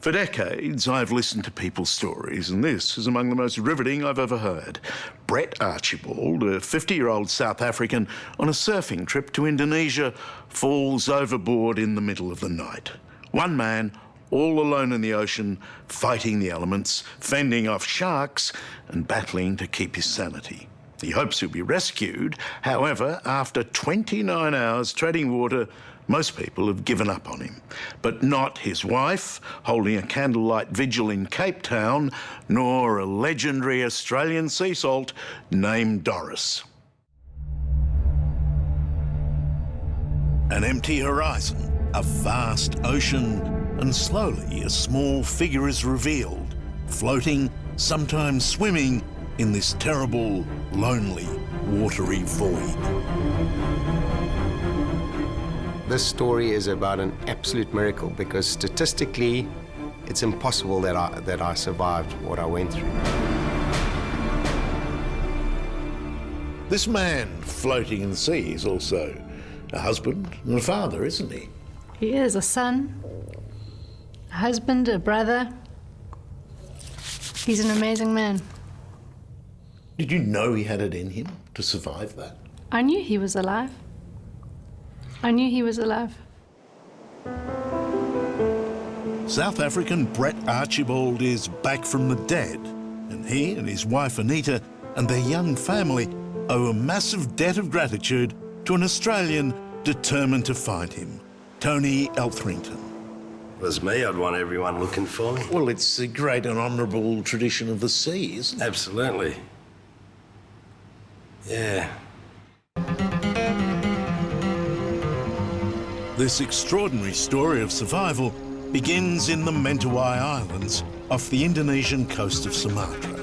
For decades, I've listened to people's stories, and this is among the most riveting I've ever heard. Brett Archibald, a 50-year-old South African on a surfing trip to Indonesia, falls overboard in the middle of the night. One man, all alone in the ocean, fighting the elements, fending off sharks, and battling to keep his sanity. He hopes he'll be rescued. However, after 29 hours treading water, most people have given up on him. But not his wife, holding a candlelight vigil in Cape Town, nor a legendary Australian sea salt named Doris. An empty horizon, a vast ocean, and slowly a small figure is revealed, floating, sometimes swimming, in this terrible, lonely, watery void. This story is about an absolute miracle because statistically, it's impossible that I survived what I went through. This man floating in the sea is also a husband and a father, isn't he? He is a son, a husband, a brother. He's an amazing man. Did you know he had it in him to survive that? I knew he was alive. I knew he was alive. South African Brett Archibald is back from the dead, and he and his wife Anita and their young family owe a massive debt of gratitude to an Australian determined to find him, Tony Elthrington. If it was me, I'd want everyone looking for me. Well, it's the great and honourable tradition of the sea, isn't it? Absolutely. Yeah. This extraordinary story of survival begins in the Mentawai Islands off the Indonesian coast of Sumatra.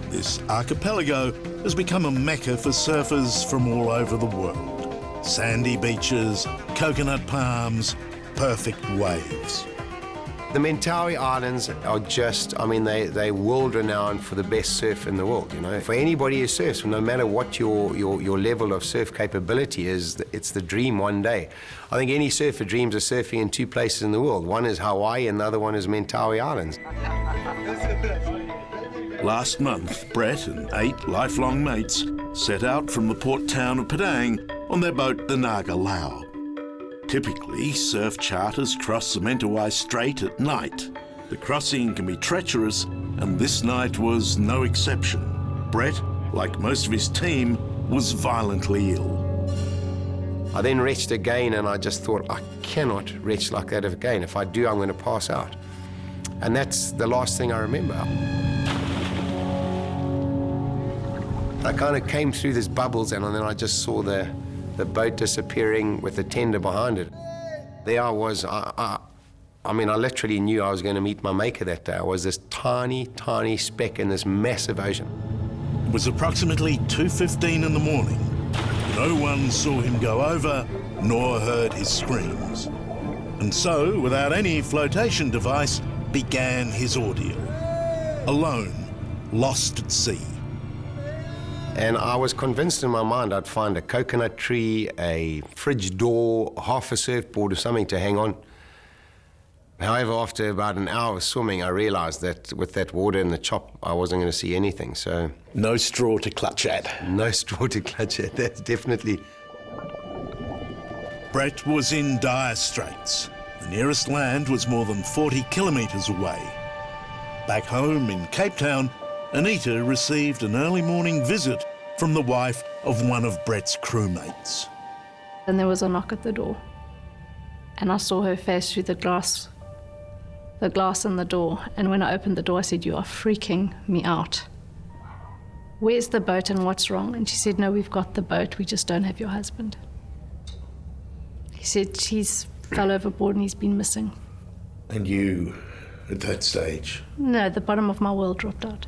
This archipelago has become a mecca for surfers from all over the world. Sandy beaches, coconut palms, perfect waves. The Mentawai Islands are just, I mean, they're world-renowned for the best surf in the world, you know. For anybody who surfs, no matter what your level of surf capability is, it's the dream one day. I think any surfer dreams of surfing in two places in the world. One is Hawaii and the other one is Mentawai Islands. Last month, Brett and 8 lifelong mates set out from the port town of Padang on their boat, the Naga Lau. Typically, surf charters cross the Mentawai Strait at night. The crossing can be treacherous, and this night was no exception. Brett, like most of his team, was violently ill. I then retched again, and I just thought, I cannot retch like that again. If I do, I'm going to pass out. And that's the last thing I remember. I kind of came through these bubbles, and then I just saw the boat disappearing with the tender behind it. There I was. I mean, I literally knew I was going to meet my maker that day. I was this tiny, tiny speck in this massive ocean. It was approximately 2:15 in the morning. No one saw him go over, nor heard his screams. And so, without any flotation device, began his ordeal. Alone, lost at sea. And I was convinced in my mind I'd find a coconut tree, a fridge door, half a surfboard or something to hang on. However, after about an hour of swimming, I realized that with that water in the chop, I wasn't going to see anything, so... No straw to clutch at. No straw to clutch at, that's definitely... Brett was in dire straits. The nearest land was more than 40 kilometres away. Back home in Cape Town, Anita received an early morning visit from the wife of one of Brett's crewmates. And there was a knock at the door. And I saw her face through the glass in the door. And when I opened the door, I said, "You are freaking me out. Where's the boat and what's wrong?" And she said, "No, we've got the boat. We just don't have your husband." He said he's fell overboard and he's been missing. And you, at that stage? No, the bottom of my world dropped out.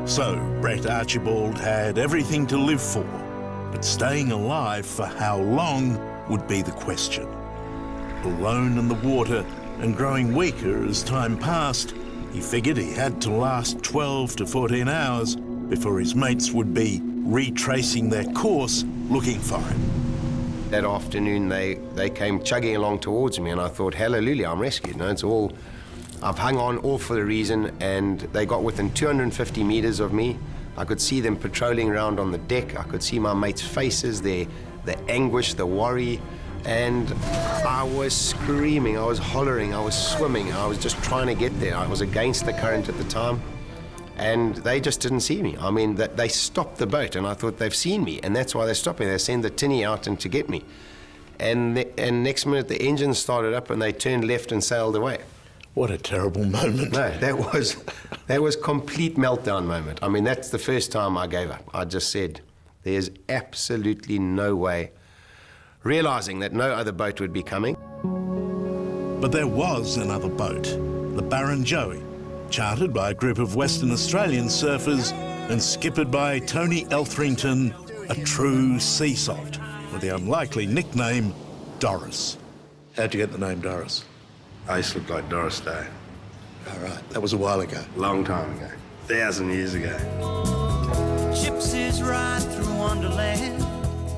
So, Brett Archibald had everything to live for, but staying alive for how long would be the question. Alone in the water and growing weaker as time passed, he figured he had to last 12 to 14 hours before his mates would be retracing their course looking for him. That afternoon, they came chugging along towards me, and I thought, hallelujah, I'm rescued. No, it's all, I've hung on all for a reason, and they got within 250 meters of me. I could see them patrolling around on the deck. I could see my mates' faces, the anguish, the worry, and I was screaming, I was hollering, I was swimming, I was just trying to get there. I was against the current at the time, and they just didn't see me. I mean, they stopped the boat, and I thought they've seen me, and that's why they stopped me. They sent the tinny out and to get me. And next minute, the engine started up, and they turned left and sailed away. What a terrible moment. No, that was complete meltdown moment. I mean, that's the first time I gave up. I just said, there's absolutely no way, realizing that no other boat would be coming. But there was another boat, the Barrenjoey, chartered by a group of Western Australian surfers and skippered by Tony Elthrington, a true sea salt, with the unlikely nickname Doris. How'd you get the name Doris? I used to look like Doris Day. All right, that was a while ago. Long time ago. 1,000 years ago. Gypsies ride through Wonderland.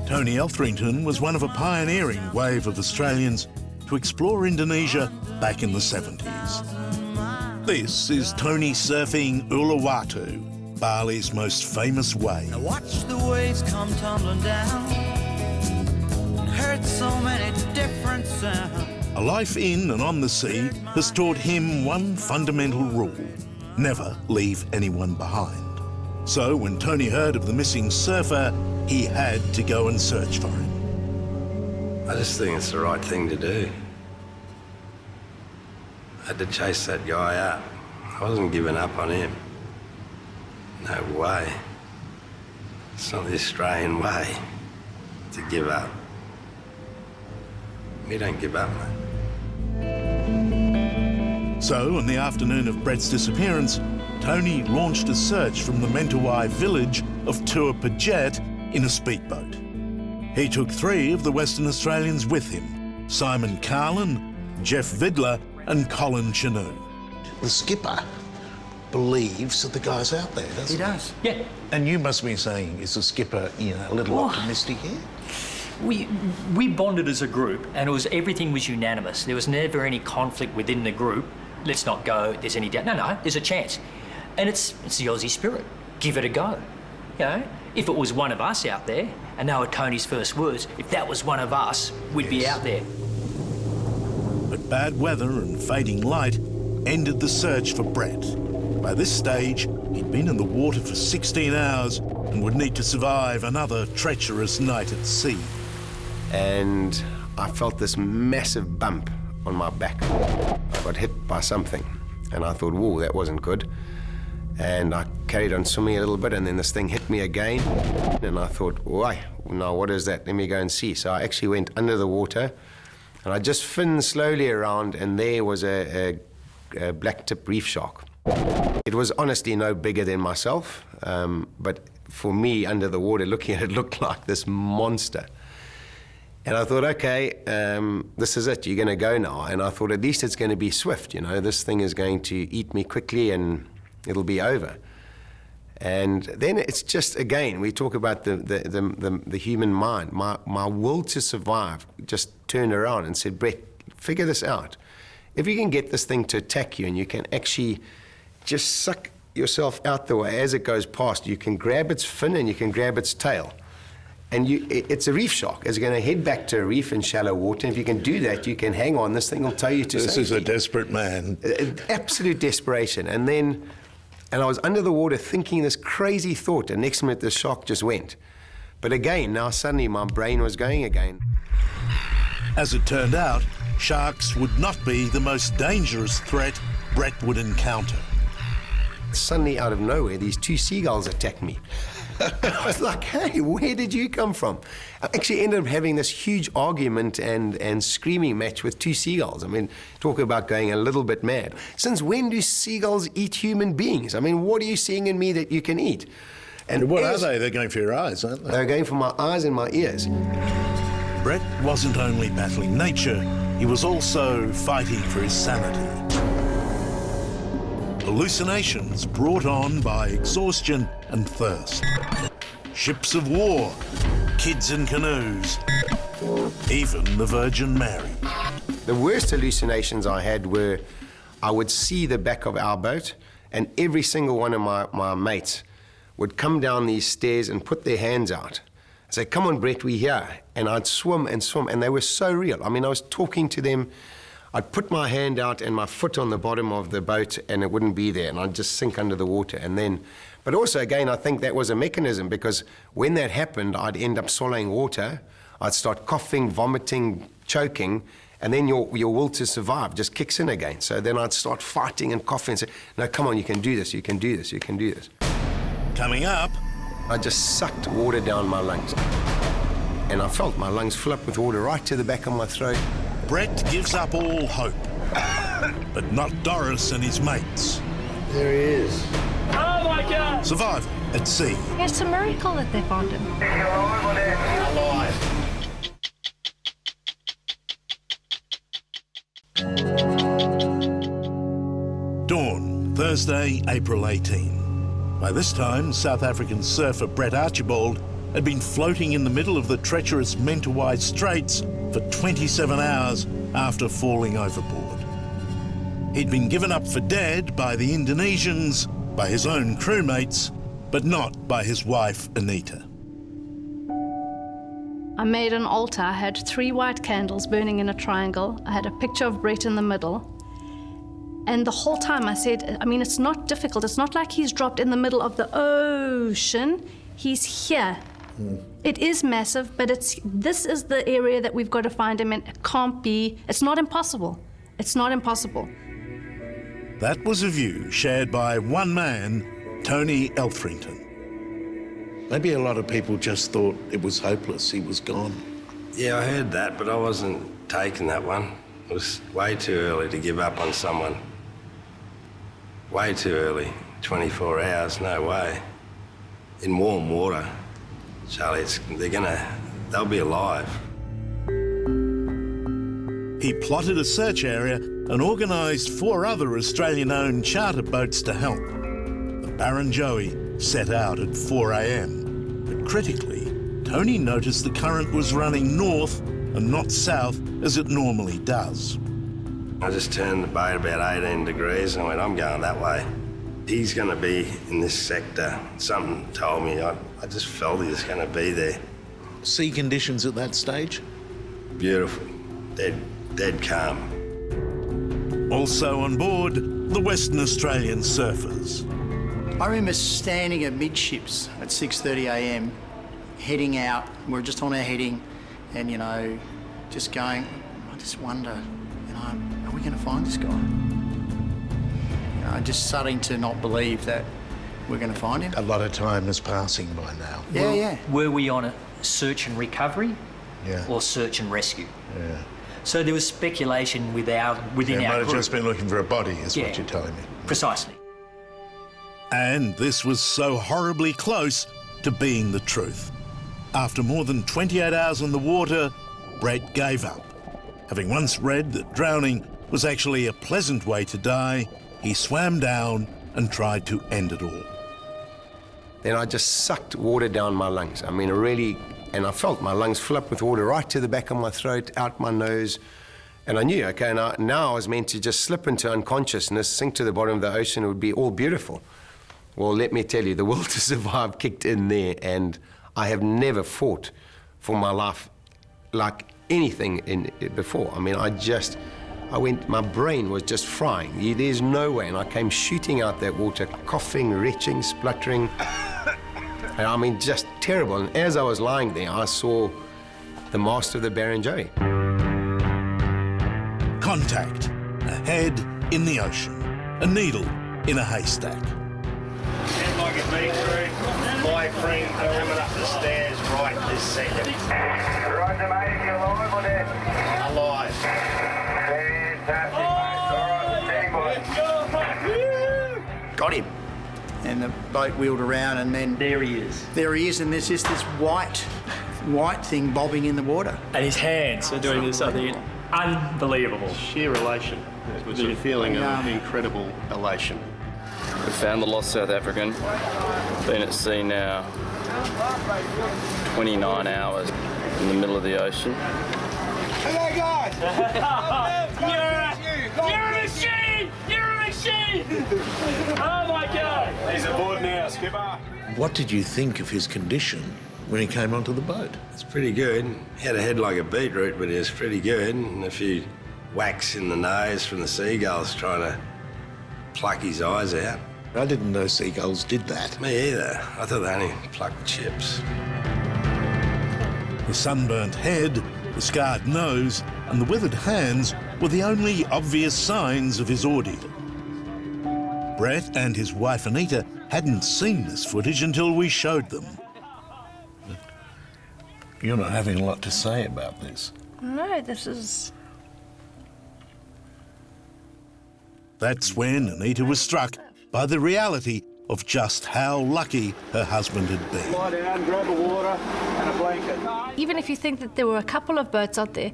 Tony Elthrington was one of a pioneering wave of Australians to explore Indonesia back in the 70s. This is Tony surfing Uluwatu, Bali's most famous wave. Now watch the waves come tumbling down and heard so many different sounds. A life in and on the sea has taught him one fundamental rule: never leave anyone behind. So when Tony heard of the missing surfer, he had to go and search for him. I just think it's the right thing to do. I had to chase that guy out. I wasn't giving up on him. No way. It's not the Australian way to give up. We don't give up, mate. So, on the afternoon of Brett's disappearance, Tony launched a search from the Mentawai village of Tua Pajet in a speedboat. He took 3 of the Western Australians with him: Simon Carlin, Jeff Vidler and Colin Chanu. The skipper believes that the guy's out there, doesn't he? He does, yeah. And you must be saying, is the skipper, a little optimistic here? We bonded as a group, and everything was unanimous. There was never any conflict within the group. Let's not go, there's any doubt. No, there's a chance. And it's the Aussie spirit. Give it a go. If it was one of us out there, and they were Tony's first words, if that was one of us, we'd be out there. But bad weather and fading light ended the search for Brett. By this stage, he'd been in the water for 16 hours and would need to survive another treacherous night at sea. And I felt this massive bump on my back. I got hit by something, and I thought, whoa, that wasn't good. And I carried on swimming a little bit, and then this thing hit me again. And I thought, why? Now, what is that? Let me go and see. So I actually went under the water, and I just finned slowly around, and there was a black-tip reef shark. It was honestly no bigger than myself, but for me, under the water, looking at it, looked like this monster. And I thought, okay, this is it, you're going to go now. And I thought, at least it's going to be swift, this thing is going to eat me quickly and it'll be over. And then it's just, again, we talk about the human mind. My will to survive just turned around and said, Brett, figure this out. If you can get this thing to attack you and you can actually just suck yourself out the way as it goes past, you can grab its fin and you can grab its tail. And it's a reef shark. It's going to head back to a reef in shallow water. And if you can do that, you can hang on. This thing will tow you to safety. This is a desperate man. Absolute desperation. And I was under the water thinking this crazy thought, and next minute the shark just went. But again, now suddenly my brain was going again. As it turned out, sharks would not be the most dangerous threat Brett would encounter. Suddenly, out of nowhere, these 2 seagulls attacked me. I was like, hey, where did you come from? I actually ended up having this huge argument and screaming match with 2 seagulls. I mean, talk about going a little bit mad. Since when do seagulls eat human beings? I mean, what are you seeing in me that you can eat? And what are they? They're going for your eyes, aren't they? They're going for my eyes and my ears. Brett wasn't only battling nature, he was also fighting for his sanity. Hallucinations brought on by exhaustion and thirst. Ships of war, kids in canoes, even the Virgin Mary. The worst hallucinations I had were I would see the back of our boat, and every single one of my mates would come down these stairs and put their hands out and say, "Come on, Brett, we're here." And I'd swim and swim, and they were so real. I mean, I was talking to them. I'd put my hand out and my foot on the bottom of the boat, and it wouldn't be there, and I'd just sink under the water. And then, but also, again, I think that was a mechanism, because when that happened, I'd end up swallowing water. I'd start coughing, vomiting, choking, and then your will to survive just kicks in again. So then I'd start fighting and coughing and say, "No, come on, you can do this, you can do this, you can do this." Coming up, I just sucked water down my lungs. And I felt my lungs fill up with water right to the back of my throat. Brett gives up all hope, but not Doris and his mates. There he is. Oh my God! Survival at sea. It's a miracle that they found him. Alive. Dawn, Thursday, April 18. By this time, South African surfer Brett Archibald had been floating in the middle of the treacherous Mentawai Straits for 27 hours after falling overboard. He'd been given up for dead by the Indonesians, by his own crewmates, but not by his wife, Anita. I made an altar. I had 3 white candles burning in a triangle. I had a picture of Brett in the middle. And the whole time I said, I mean, it's not difficult. It's not like he's dropped in the middle of the ocean. He's here. It is massive, but this is the area that we've got to find him in. It can't be. It's not impossible. It's not impossible. That was a view shared by one man, Tony Elfrington. Maybe a lot of people just thought it was hopeless, he was gone. Yeah, I heard that, but I wasn't taking that one. It was way too early to give up on someone. Way too early. 24 hours, no way. In warm water. Charlie, they'll be alive. He plotted a search area and organised 4 other Australian-owned charter boats to help. The Barrenjoey set out at 4 a.m. But critically, Tony noticed the current was running north and not south as it normally does. I just turned the boat about 18 degrees and I went, I'm going that way. He's going to be in this sector. Something told me, I just felt he was going to be there. Sea conditions at that stage? Beautiful. Dead calm. Also on board, the Western Australian surfers. I remember standing amidships at 6:30 a.m, heading out. We're just on our heading and, just going, I just wonder, are we going to find this guy? Just starting to not believe that we're going to find him. A lot of time is passing by now. Yeah. Were we on a search and recovery or search and rescue? Yeah. So there was speculation within our might have group. just been looking for a body, is what you're telling me. Precisely. And this was so horribly close to being the truth. After more than 28 hours in the water, Brett gave up. Having once read that drowning was actually a pleasant way to die, he swam down and tried to end it all. Then I just sucked water down my lungs. I mean, and I felt my lungs fill up with water right to the back of my throat, out my nose. And I knew, okay, now I was meant to just slip into unconsciousness, sink to the bottom of the ocean, it would be all beautiful. Well, let me tell you, the will to survive kicked in there, and I have never fought for my life like anything before. I mean, my brain was just frying. There's no way, and I came shooting out that water, coughing, retching, spluttering. And I mean, just terrible. And as I was lying there, I saw the mast of the Barrenjoey. Contact. A head in the ocean. A needle in a haystack. My friend coming up the stairs right this second. Roger, mate, if you're alive or dead? Alive. Fantastic, mate. All right, steady, boy. Got him. And the boat wheeled around and then... There he is. There he is, and there's just this white thing bobbing in the water. And his hands are doing this other thing. Unbelievable. Sheer elation. It was a feeling of incredible elation. We found the lost South African. Been at sea now 29 hours. in the middle of the ocean. Hello, guys! You're a machine! You're a machine! Oh my God! He's aboard now, skipper. What did you think of his condition when he came onto the boat? It's pretty good. He had a head like a beetroot, but he was pretty good. And a few whacks in the nose from the seagulls trying to pluck his eyes out. I didn't know seagulls did that. Me either. I thought they only plucked chips. The sunburnt head, the scarred nose, and the withered hands were the only obvious signs of his ordeal. Brett and his wife Anita hadn't seen this footage until we showed them. You're not having a lot to say about this. No, this is... That's when Anita was struck by the reality of just how lucky her husband had been. Lie down, grab a water and a blanket. Even if you think that there were a couple of boats out there,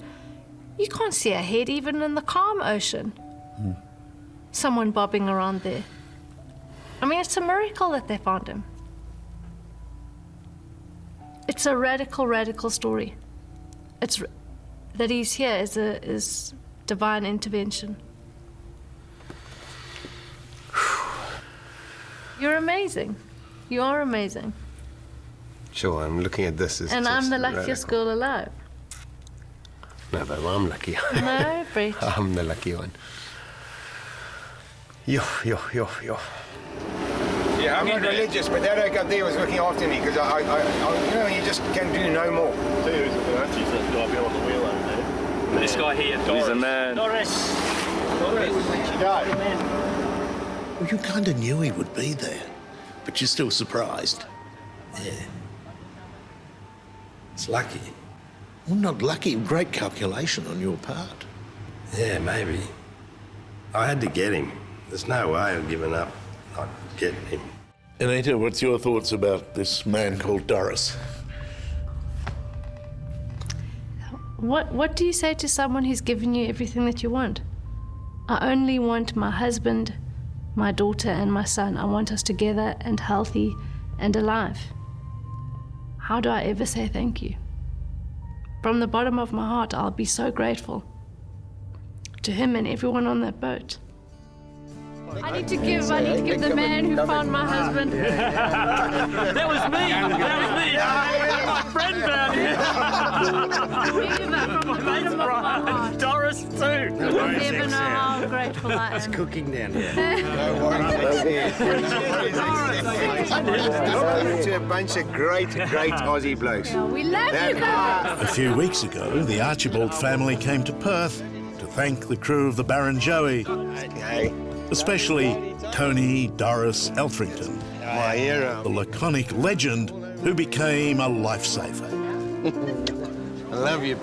you can't see a head even in the calm ocean. Someone bobbing around there. I mean, it's a miracle that they found him. It's a radical, radical story. That he's here is divine intervention. You're amazing. You are amazing. Sure, I'm looking at this as And just I'm the luckiest radical. girl alive. No, but I'm lucky. No, Brett. I'm the lucky one. Yo. Yeah, I'm not religious, but that oak up there was looking after me because I you know, you just can do no more. Who's that guy behind the wheel over there? This guy here, He's a man. Doris. Well, you kind of knew he would be there, but you're still surprised. Yeah. It's lucky. Well, not lucky, great calculation on your part. Yeah, maybe. I had to get him. There's no way I've given up not getting him. Anita, what's your thoughts about this man called Doris? What do you say to someone who's given you everything that you want? I only want my husband, my daughter, and my son. I want us together and healthy and alive. How do I ever say thank you? From the bottom of my heart, I'll be so grateful to him and everyone on that boat. I need to give the man who found my husband. That was me. My friend found Give that from the bottom of my heart. Doris too. You'll never know how grateful I am. Cooking down here. To a bunch of great Aussie blokes. We love you guys. A few weeks ago, the Archibald family came to Perth to thank the crew of the Barrenjoey, Okay. especially Tony Doris Eltrington, My hero. the laconic legend who became a lifesaver. I love you.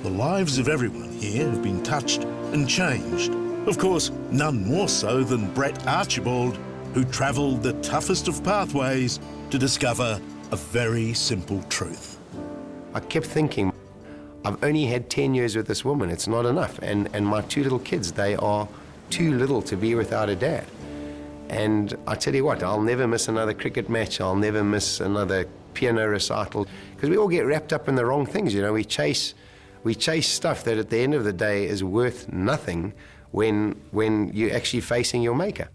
The lives of everyone here have been touched and changed. Of course, none more so than Brett Archibald, who travelled the toughest of pathways to discover a very simple truth. I kept thinking, I've only had 10 years with this woman. It's not enough. And my two little kids, they are too little to be without a dad. And I tell you what, I'll never miss another cricket match. I'll never miss another piano recital. Because we all get wrapped up in the wrong things, you know. We chase stuff that at the end of the day is worth nothing when you're actually facing your maker.